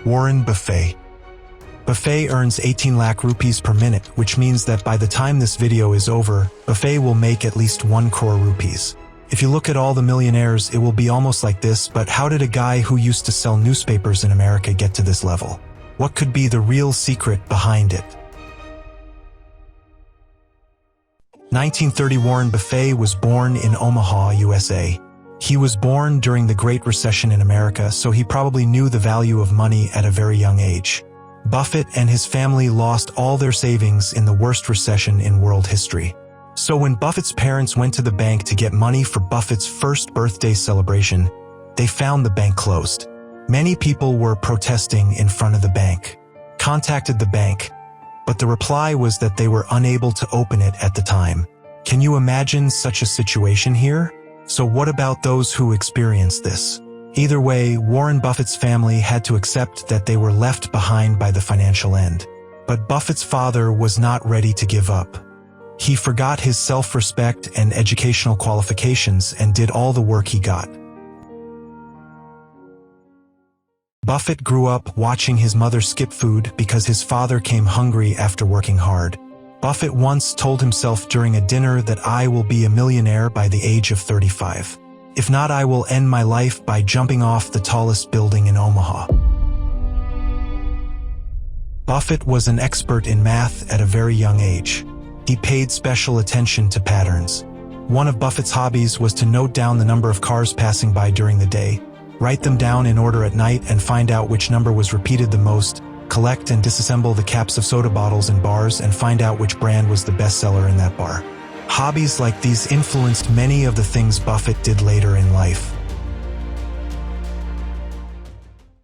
Warren Buffett. Buffett earns 18 lakh rupees per minute, which means that by the time this video is over, Buffett will make at least 1 crore rupees. If you look at all the millionaires, it will be almost like this, but how did a guy who used to sell newspapers in America get to this level? What could be the real secret behind it? 1930 Warren Buffett was born in Omaha, USA. He was born during the Great Recession in America, so he probably knew the value of money at a very young age. Buffett and his family lost all their savings in the worst recession in world history. So when Buffett's parents went to the bank to get money for Buffett's first birthday celebration, they found the bank closed. Many people were protesting in front of the bank, contacted the bank, but the reply was that they were unable to open it at the time. Can you imagine such a situation here? So what about those who experienced this? Either way, Warren Buffett's family had to accept that they were left behind by the financial end. But Buffett's father was not ready to give up. He forgot his self-respect and educational qualifications and did all the work he got. Buffett grew up watching his mother skip food because his father came hungry after working hard. Buffett once told himself during a dinner that I will be a millionaire by the age of 35. If not, I will end my life by jumping off the tallest building in Omaha. Buffett was an expert in math at a very young age. He paid special attention to patterns. One of Buffett's hobbies was to note down the number of cars passing by during the day, write them down in order at night and find out which number was repeated the most, collect and disassemble the caps of soda bottles in bars and find out which brand was the best seller in that bar. Hobbies like these influenced many of the things Buffett did later in life.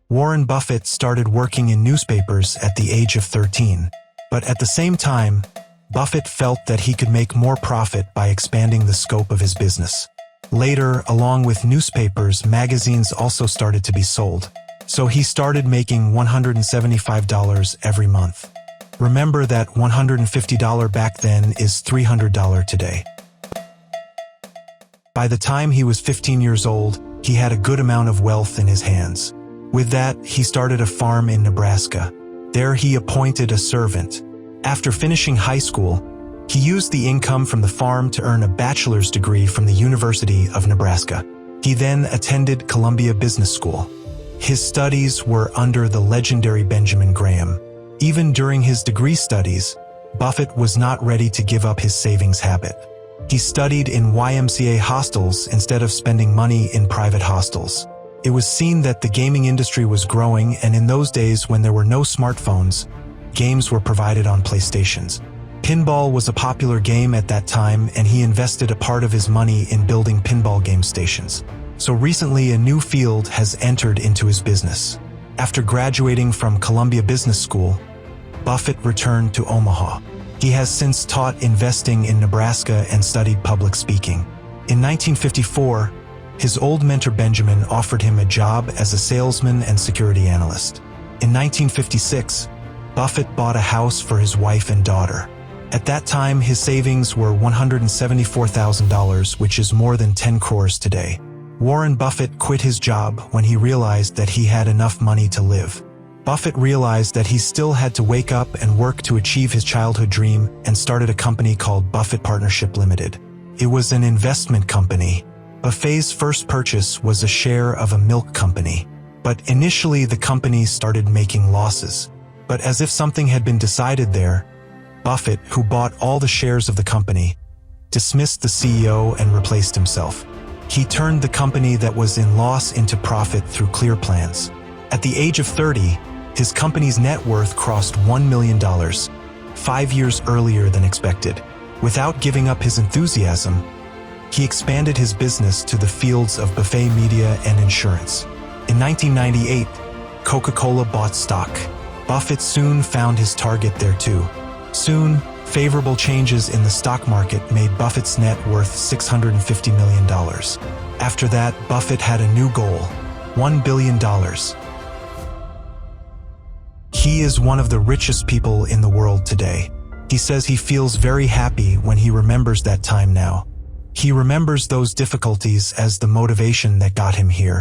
Warren Buffett started working in newspapers at the age of 13. But at the same time, Buffett felt that he could make more profit by expanding the scope of his business. Later, along with newspapers, magazines also started to be sold. So he started making $175 every month. Remember that $150 back then is $300 today. By the time he was 15 years old, he had a good amount of wealth in his hands. With that, he started a farm in Nebraska. There he appointed a servant. After finishing high school, he used the income from the farm to earn a bachelor's degree from the University of Nebraska. He then attended Columbia Business School. His studies were under the legendary Benjamin Graham. Even during his degree studies, Buffett was not ready to give up his savings habit. He studied in YMCA hostels instead of spending money in private hostels. It was seen that the gaming industry was growing, and in those days when there were no smartphones, games were provided on PlayStations. Pinball was a popular game at that time, and he invested a part of his money in building pinball game stations. So recently, a new field has entered into his business. After graduating from Columbia Business School, Buffett returned to Omaha. He has since taught investing in Nebraska and studied public speaking. In 1954, his old mentor Benjamin offered him a job as a salesman and security analyst. In 1956, Buffett bought a house for his wife and daughter. At that time, his savings were $174,000, which is more than 10 crores today. Warren Buffett quit his job when he realized that he had enough money to live. Buffett realized that he still had to wake up and work to achieve his childhood dream and started a company called Buffett Partnership Limited. It was an investment company. Buffett's first purchase was a share of a milk company. But initially the company started making losses. But as if something had been decided there, Buffett, who bought all the shares of the company, dismissed the CEO and replaced himself. He turned the company that was in loss into profit through clear plans. At the age of 30, his company's net worth crossed $1 million, 5 years earlier than expected. Without giving up his enthusiasm, he expanded his business to the fields of buffet media and insurance. In 1998, Coca-Cola bought stock. Buffett soon found his target there too. Soon, favorable changes in the stock market made Buffett's net worth $650 million. After that, Buffett had a new goal, $1 billion. He is one of the richest people in the world today. He says he feels very happy when he remembers that time now. He remembers those difficulties as the motivation that got him here.